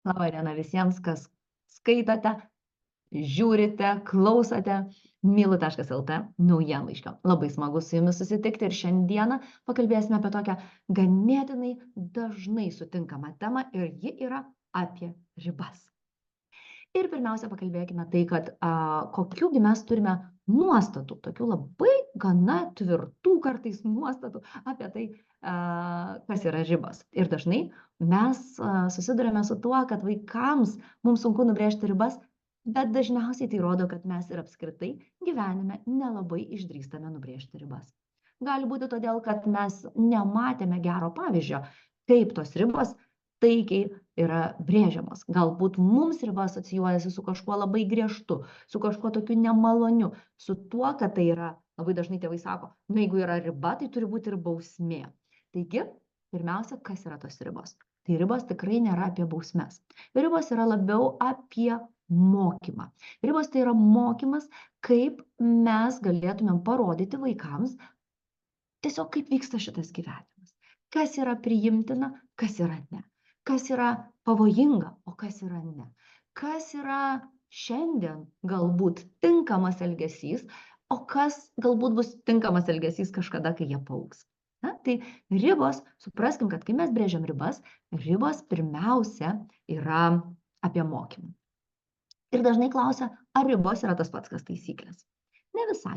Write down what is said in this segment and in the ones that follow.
Labą dieną visiems, kas skaitote, žiūrite, klausote mylu.lt naujienlaiškio. Labai smagu su jumis susitikti ir šiandieną pakalbėsime apie tokią ganėtinai dažnai sutinkamą temą ir ji yra apie ribas. Ir pirmiausia, pakalbėkime tai, kad kokiųgi mes turime nuostatų, tokių labai gana tvirtų kartais nuostatų apie tai, kas yra ribos. Ir dažnai mes susidurime su tuo, kad vaikams mums sunku nubrėžti ribas, bet dažniausiai tai rodo, kad mes ir apskritai gyvenime nelabai išdrįstame nubrėžti ribas. Gali būti todėl, kad mes nematėme gero pavyzdžio, kaip tos ribos taikiai yra brėžiamos. Galbūt mums riba asocijuojasi su kažkuo labai griežtu, su kažkuo tokiu nemaloniu, su tuo, kad tai yra, labai dažnai tėvai sako, jeigu yra riba, tai turi būti ir bausmė. Taigi, pirmiausia, kas yra tos ribos? Tai ribos tikrai nėra apie bausmes. Ribos yra labiau apie mokymą. Ribos tai yra mokymas, kaip mes galėtumėm parodyti vaikams tiesiog, kaip vyksta šitas gyvenimas. Kas yra priimtina, kas yra ne. Kas yra pavojinga, o kas yra ne. Kas yra šiandien galbūt tinkamas elgesys, o kas galbūt bus tinkamas elgesys kažkada, kai jie paaugs. Tai ribos, supraskim, kad kai mes brėžiam ribos pirmiausia yra apie mokymą. Ir dažnai klausia, ar ribos yra tas pats, kas taisyklės. Ne visai.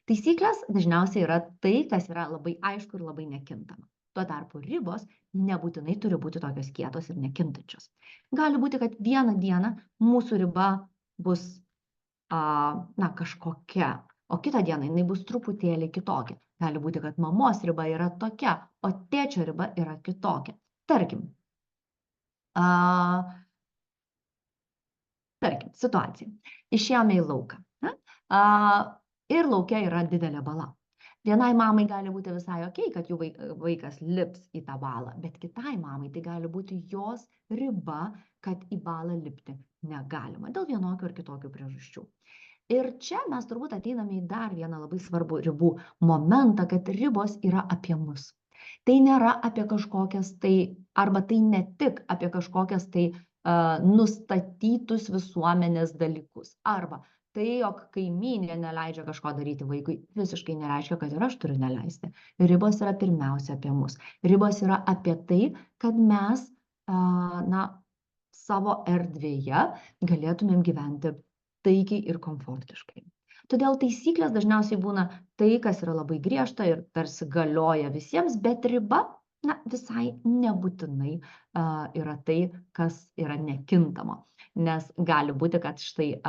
Taisyklės dažniausiai yra tai, kas yra labai aišku ir labai nekintama. Tuo tarpu ribos nebūtinai turi būti tokios kietos ir nekintančios. Gali būti, kad vieną dieną mūsų riba bus kažkokia, o kitą dieną jinai bus truputėlį kitokia. Gali būti, kad mamos riba yra tokia, o tėčio riba yra kitokia. Tarkim, situacija. Išėjome į lauką. Ir lauke yra didelė bala. Vienai mamai gali būti visai okei, kad jų vaikas lips į tą balą, bet kitai mamai tai gali būti jos riba, kad į balą lipti negalima dėl vienokių ar kitokių priežasčių. Ir čia mes turbūt ateiname į dar vieną labai svarbų ribų momentą, kad ribos yra apie mus. Tai nėra apie kažkokias tai, arba tai ne tik apie kažkokias tai nustatytus visuomenės dalykus. Arba tai, jog kaimynė neleidžia kažko daryti vaikui, visiškai nereiškia, kad ir aš turiu neleisti. Ribos yra pirmiausia apie mus. Ribos yra apie tai, kad mes savo erdvėje galėtumėm gyventi taikiai ir komfortiškai. Todėl taisyklės dažniausiai būna tai, kas yra labai griežta ir tarsi galioja visiems, bet riba visai nebūtinai yra tai, kas yra nekintama. Nes gali būti, kad štai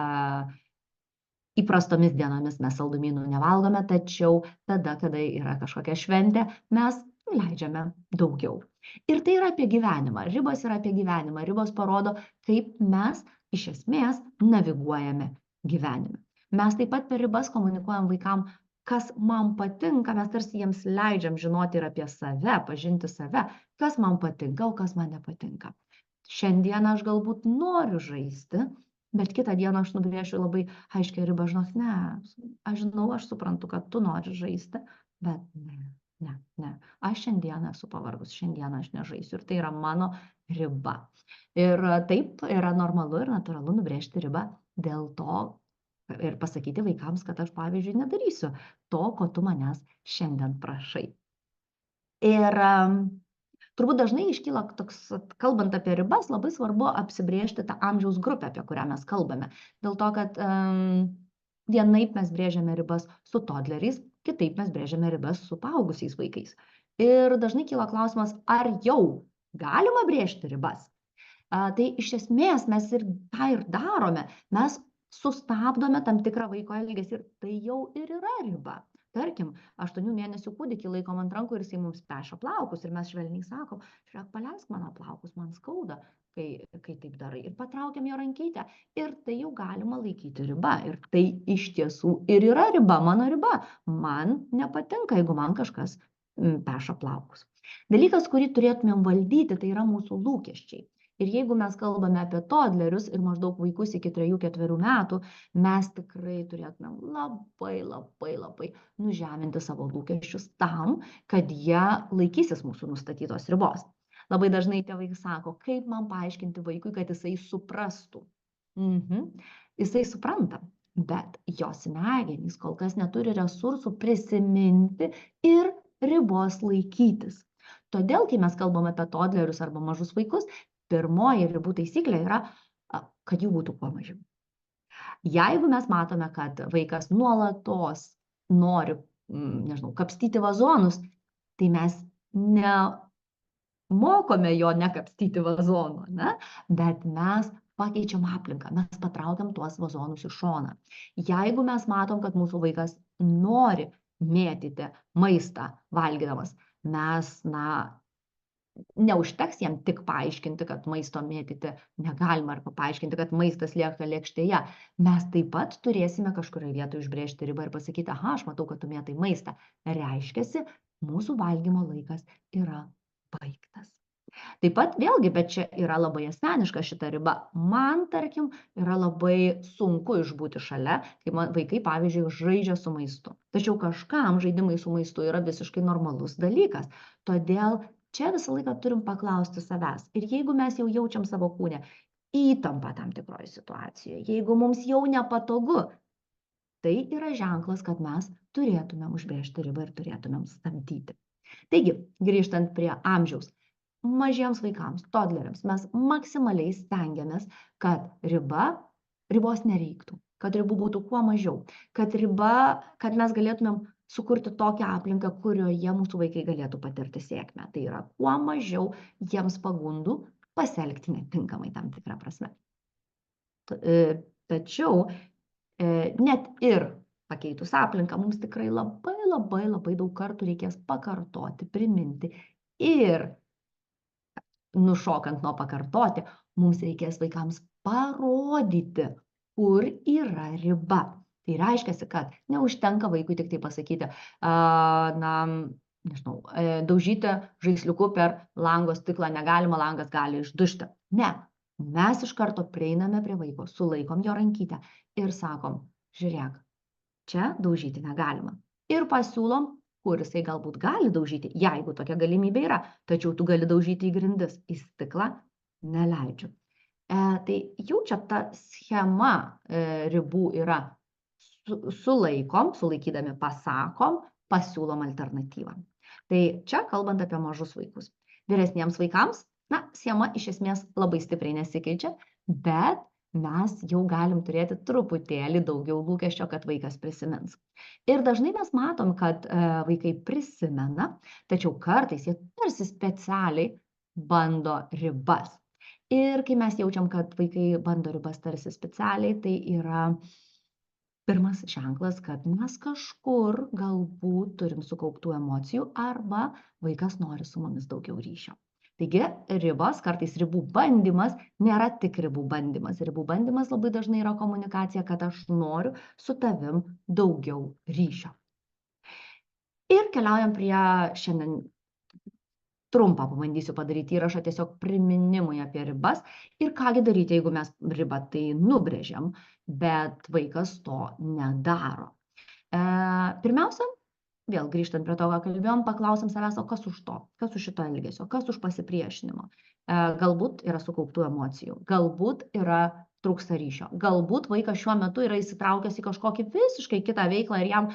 įprastomis dienomis mes saldumynų nevalgome, tačiau tada, kada yra kažkokia šventė, mes leidžiame daugiau. Ir tai yra apie gyvenimą. Ribos yra apie gyvenimą. Ribos parodo, kaip mes iš esmės naviguojame gyvenime. Mes taip pat per ribas komunikuojam vaikam, kas man patinka, mes tarsi jiems leidžiam žinoti ir apie save, pažinti save, kas man patinka, o kas man nepatinka. Šiandieną aš galbūt noriu žaisti, bet kitą dieną aš nubrėšiu labai aiškią ribą, žinok, ne, aš žinau, aš suprantu, kad tu nori žaisti, bet ne, aš šiandieną esu pavargus, šiandieną aš nežaisiu ir tai yra mano riba. Ir taip yra normalu ir natūralu nubrėžti ribą dėl to ir pasakyti vaikams, kad aš, pavyzdžiui, nedarysiu to, ko tu manęs šiandien prašai. Ir turbūt dažnai iškyla toks, kalbant apie ribas, labai svarbu apsibrėžti tą amžiaus grupę, apie kurią mes kalbame. Dėl to, kad vienaip mes brėžiame ribas su todleriais, kitaip mes brėžiame ribas su paaugusiais vaikais. Ir dažnai kyla klausimas, ar jau galima brėžti ribas? Tai iš esmės mes ir tą ir darome. Mes sustabdome tam tikrą vaiko elgesį ir tai jau ir yra riba. Tarkim, 8 mėnesių kūdikį laikom ant rankų ir jisai mums peša plaukus ir mes švelniai sakom, žiūrėk, paleisk mano plaukus, man skauda, kai taip darai. Ir patraukiam jo rankytę ir tai jau galima laikyti riba. Ir tai iš tiesų ir yra riba, mano riba. Man nepatinka, jeigu man kažkas peša plaukus. Dalykas, kurį turėtumėm valdyti, tai yra mūsų lūkesčiai. Ir jeigu mes kalbame apie todlerius ir maždaug vaikus iki 3-4 metų, mes tikrai turėtumėm labai nužeminti savo lūkesčius tam, kad jie laikysis mūsų nustatytos ribos. Labai dažnai tėvai sako, kaip man paaiškinti vaikui, kad jisai suprastų. Jisai supranta, bet jo smegenys kol kas neturi resursų prisiminti ir ribos laikytis. Todėl, kai mes kalbame apie todlerius arba mažus vaikus, pirmoji ribų taisyklė yra, kad jų būtų kuo mažiau. Jeigu mes matome, kad vaikas nuolatos nori, nežinau, kapstyti vazonus, tai mes nemokome jo nekapstyti vazonų, ne? Bet mes pakeičiam aplinką, mes patraukiam tuos vazonus į šoną. Jeigu mes matom, kad mūsų vaikas nori mėtyti maistą valgydamas, mes, neužteks jam tik paaiškinti, kad maisto mėtyti negalima, arba paaiškinti, kad maistas lieka lėkštėje. Mes taip pat turėsime kažkurioje vietoje užbrėžti ribą ir pasakyti, aha, aš matau, kad tu mėtai maistą. Reiškiasi, mūsų valgymo laikas yra baigtas. Taip pat vėlgi, bet čia yra labai asmeniška šita riba. Man, tarkim, yra labai sunku išbūti šalia, kai vaikai, pavyzdžiui, žaidžia su maistu. Tačiau kažkam žaidimai su maistu yra visiškai normalus dalykas. Todėl čia visą laiką turim paklausti savęs. Ir jeigu mes jau jaučiam savo kūne įtampą tam tikroje situacijoje, jeigu mums jau nepatogu, tai yra ženklas, kad mes turėtumėm užbrėžti ribą ir turėtumėm stabdyti. Taigi, grįžtant prie amžiaus, mažiems vaikams, todleriams, mes maksimaliai stengiamės, kad ribos nereiktų, kad ribų būtų kuo mažiau, kad mes galėtumėm sukurti tokią aplinką, kurioje mūsų vaikai galėtų patirti sėkmę. Tai yra kuo mažiau jiems pagundų pasielgti netinkamai tam tikrą prasme. Tačiau net ir pakeitus aplinką, mums tikrai labai daug kartų reikės pakartoti, priminti ir nušokant nuo pakartoti, mums reikės vaikams parodyti, kur yra riba. Tai reiškia, kad neužtenka vaikui tik tai pasakyti, daužyti žaisliuku per lango stiklą negalima, langas gali išdužti. Ne, mes iš karto prieiname prie vaiko, sulaikom jo rankytę ir sakom, žiūrėk, čia daužyti negalima. Ir pasiūlom, kur jisai galbūt gali daužyti, jeigu tokia galimybė yra, tačiau tu gali daužyti į grindis, į stiklą neleidžiu. Tai jau čia ta schema ribų yra. Sulaikydami pasakom, pasiūlom alternatyvą. Tai čia kalbant apie mažus vaikus. Vyresniems vaikams, schema iš esmės labai stipriai nesikeičia, bet mes jau galim turėti truputėlį daugiau lūkesčio, kad vaikas prisimins. Ir dažnai mes matom, kad vaikai prisimena, tačiau kartais jie tarsi specialiai bando ribas. Ir kai mes jaučiam, kad vaikai bando ribas tarsi specialiai, tai yra pirmas ženklas, kad mes kažkur galbūt turim sukauptų emocijų arba vaikas nori su mumis daugiau ryšio. Taigi ribos, kartais ribų bandymas nėra tik ribų bandymas. Ribų bandymas labai dažnai yra komunikacija, kad aš noriu su tavim daugiau ryšio. Ir keliaujam prie šiandien trumpą pabandysiu padaryti įrašą tiesiog priminimui apie ribas ir kągi daryti, jeigu mes ribą tai nubrėžiam, bet vaikas to nedaro. Pirmiausia, vėl grįžtant prie to, ką kalbėjom, paklausim savęs, o kas už to, kas už šito elgesio, kas už pasipriešinimo. Galbūt yra sukauptų emocijų, galbūt yra trūksta ryšio, galbūt vaikas šiuo metu yra įsitraukęs į kažkokį visiškai kitą veiklą ir jam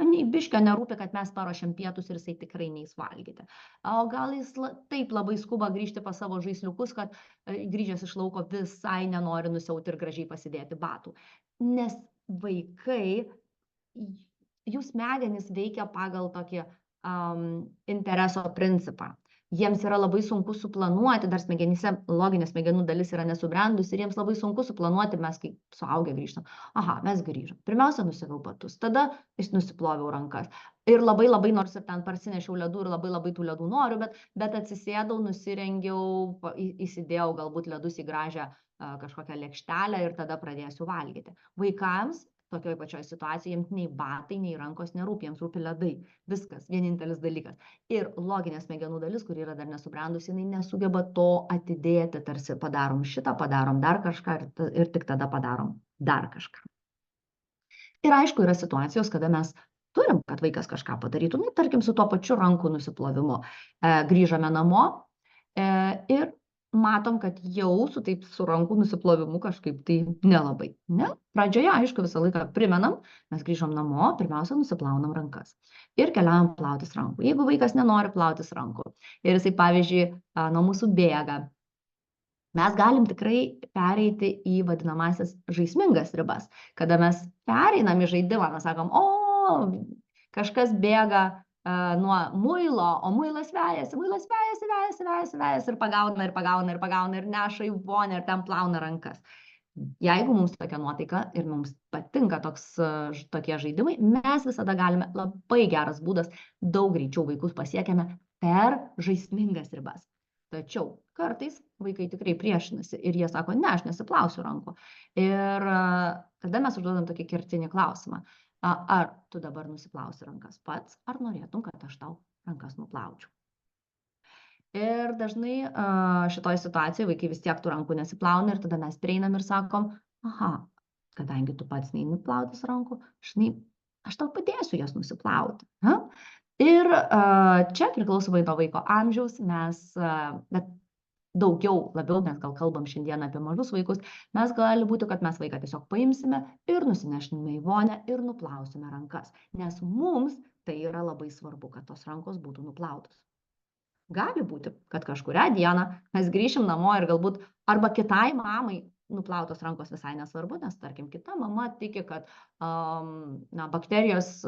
nei biškio nerūpi, kad mes paruošiam pietus ir jisai tikrai neis valgyti. O gal jis taip labai skuba grįžti pas savo žaisliukus, kad grįžęs iš lauko visai nenori nusiauti ir gražiai pasidėti batų. Nes vaikai, jų smegenys veikia pagal tokį intereso principą. Jiems yra labai sunku suplanuoti, dar smegenyse loginė smegenų dalis yra nesubrendusi ir jiems labai sunku suplanuoti, mes kaip suaugę grįžtam. Aha, mes grįžom. Pirmiausia, nusiaviau batus, tada nusiploviau rankas. Ir labai, nors ir ten parsinešiau ledų ir labai tų ledų noriu, bet atsisėdau, nusirengiau, įsidėjau galbūt ledus į gražią kažkokią lėkštelę ir tada pradėsiu valgyti. Vaikams tokioj pačioj situacijoj jiems nei batai, nei rankos nerūpi, jiems rūpi ledai. Viskas, vienintelis dalykas. Ir loginė smegenų dalis, kuri yra dar nesubrendusi, jinai nesugeba to atidėti, tarsi padarom šitą, padarom dar kažką ir tik tada padarom dar kažką. Ir aišku, yra situacijos, kada mes turim, kad vaikas kažką padarytų, tarkim, su tuo pačiu rankų nusiplovimu. Grįžome namo ir matom, kad jau su rankų nusiplovimu kažkaip tai nelabai. Ne? Pradžioje, aišku, visą laiką primenam, mes grįžom namo, pirmiausia, nusiplaunam rankas ir keliaujam plautis rankų. Jeigu vaikas nenori plautis rankų ir jisai, pavyzdžiui, nuo mūsų bėga, mes galim tikrai pereiti į vadinamasias žaismingas ribas. Kada mes pereinam į žaidimą, mes sakom, kažkas bėga nuo muilo, o muilas vejasi ir pagauna ir neša į vonę ir ten plauna rankas. Jeigu mums tokia nuotaika ir mums patinka tokie žaidimai, mes visada galime, labai geras būdas, daug greičiau vaikus pasiekiame per žaismingas ribas. Tačiau kartais vaikai tikrai priešinasi ir jie sako, ne, aš nesiplausiu rankų. Ir tada mes užduodam tokį kertinį klausimą. Ar tu dabar nusiplausi rankas pats, ar norėtum, kad aš tau rankas nuplaučiau? Ir dažnai šitoj situacijoje vaikai vis tiek tų rankų nesiplauna ir tada mes prieinam ir sakom, kadangi tu pats neini plautis rankų, žinai, aš tau padėsiu jas nusiplauti. Ir čia priklausomai nuo vaiko amžiaus bet labiau mes gal kalbam šiandien apie mažus vaikus, mes gali būti, kad mes vaiką tiesiog paimsime ir nusinešime į vonę ir nuplausime rankas, nes mums tai yra labai svarbu, kad tos rankos būtų nuplautos. Gali būti, kad kažkurią dieną mes grįšim namo ir galbūt arba kitai mamai nuplautos rankos visai nesvarbu, nes tarkim kita mama tiki, kad bakterijos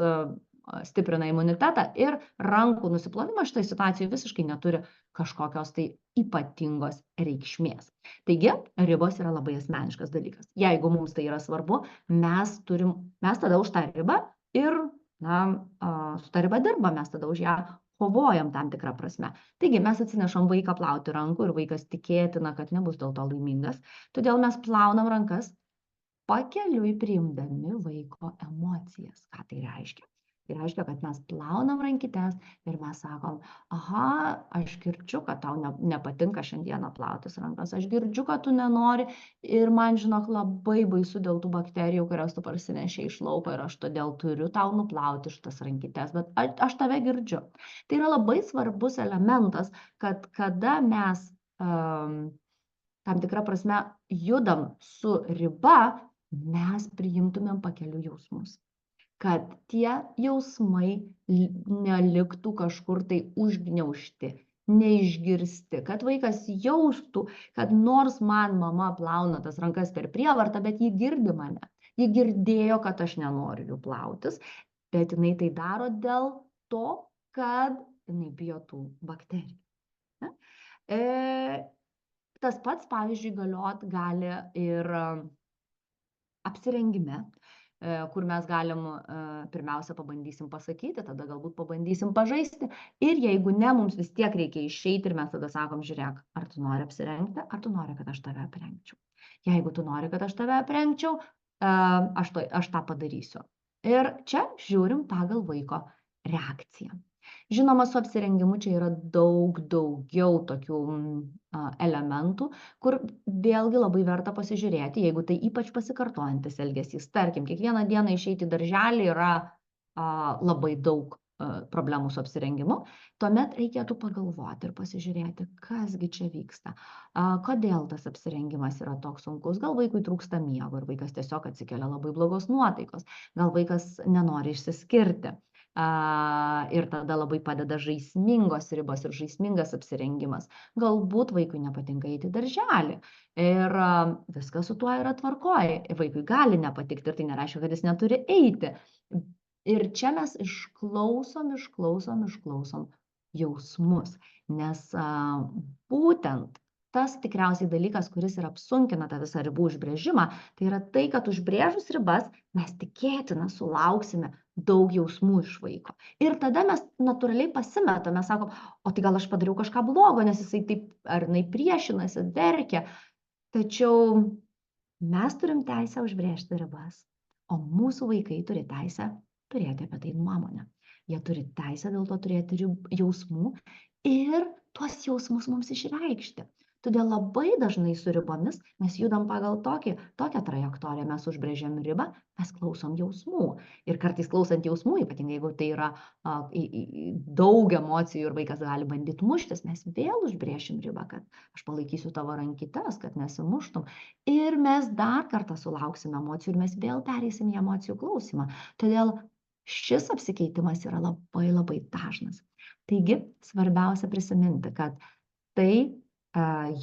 stiprina imunitetą ir rankų nusiplovimas šitoj situacijai visiškai neturi kažkokios tai ypatingos reikšmės. Taigi, ribos yra labai asmeniškas dalykas. Jeigu mums tai yra svarbu, mes tada už tą ribą ir su tą ribą dirbame, mes tada už ją kovojam tam tikrą prasme. Taigi, mes atsinešam vaiką plauti rankų ir vaikas tikėtina, kad nebus dėl to laimingas. Todėl mes plaunam rankas pakeliui priimdami vaiko emocijas. Ką tai reiškia? Tai reiškia, kad mes plaunam rankytes ir mes sakom, aš girdžiu, kad tau nepatinka šiandieną plautis rankas, aš girdžiu, kad tu nenori ir man, žinok, labai baisu dėl tų bakterijų, kurias tu parsinešei iš lauko ir aš todėl turiu tau nuplauti šitas rankytes, bet aš tave girdžiu. Tai yra labai svarbus elementas, kad kada mes tam tikrą prasme judam su riba, mes priimtumėm pakelių jausmus. Kad tie jausmai neliktų kažkur tai užgniaužti, neišgirsti, kad vaikas jaustų, kad nors man mama plauna tas rankas per prievartą, bet ji girdi mane. Ji girdėjo, kad aš nenoriu jų plautis, bet jinai tai daro dėl to, kad jinai bijo tų bakterijų. Tas pats, pavyzdžiui, galiot gali ir apsirengime, kur mes galim pirmiausia pabandysim pasakyti, tada galbūt pabandysim pažaisti ir jeigu ne, mums vis tiek reikia išeiti ir mes tada sakom, žiūrėk, ar tu nori apsirengti, ar tu nori, kad aš tave aprengčiau. Jeigu tu nori, kad aš tave aprengčiau, aš tą padarysiu. Ir čia žiūrim pagal vaiko reakciją. Žinoma, su apsirengimu čia yra daug daugiau tokių elementų, kur vėlgi labai verta pasižiūrėti, jeigu tai ypač pasikartojantis elgesys. Tarkim, kiekvieną dieną išeiti į darželį yra labai daug problemų su apsirengimu, tuomet reikėtų pagalvoti ir pasižiūrėti, kasgi čia vyksta, kodėl tas apsirengimas yra toks sunkus, gal vaikui trūksta miego ir vaikas tiesiog atsikelia labai blogos nuotaikos, gal vaikas nenori išsiskirti. Ir tada labai padeda žaismingos ribos ir žaismingas apsirengimas. Galbūt vaikui nepatinka eiti į darželį ir viskas su tuo yra tvarkoj. Vaikui gali nepatikti ir tai nereiškia, kad jis neturi eiti. Ir čia mes išklausom jausmus, nes būtent tas tikriausiai dalykas, kuris ir apsunkina tą visą ribų užbrėžimą, tai yra tai, kad užbrėžus ribas mes tikėtina sulauksime daug jausmų iš vaiko. Ir tada mes natūraliai pasimetame, sakom, o tai gal aš padariau kažką blogo, nes jisai taip ar jinai priešinasi, verkia. Tačiau mes turim teisę užbrėžti ribas, o mūsų vaikai turi teisę turėti apie tai nuomonę. Jie turi teisę dėl to turėti jausmų ir tuos jausmus mums išreikšti. Todėl labai dažnai su ribomis mes judam pagal tokią trajektoriją, mes užbrėžiam ribą, mes klausom jausmų. Ir kartais klausant jausmų, ypatingai jeigu tai yra daug emocijų ir vaikas gali bandyti muštis, mes vėl užbrėšim ribą, kad aš palaikysiu tavo rankytes, kad nesimuštum. Ir mes dar kartą sulauksim emocijų ir mes vėl pereisim į emocijų klausimą. Todėl šis apsikeitimas yra labai labai dažnas. Taigi, svarbiausia prisiminti, kad tai,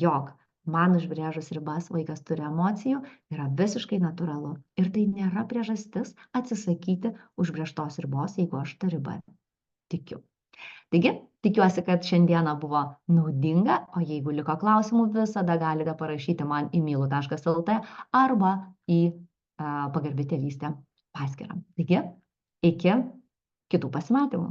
jog man užbrėžus ribas vaikas turi emocijų, yra visiškai natūralu. Ir tai nėra priežastis atsisakyti užbrėžtos ribos, jeigu aš tą ribą tikiu. Taigi, tikiuosi, kad šiandieną buvo naudinga, o jeigu liko klausimų, visada galite parašyti man į mylu.lt arba į Pagarbi tėvystė paskyrą. Taigi, iki kitų pasimatymų.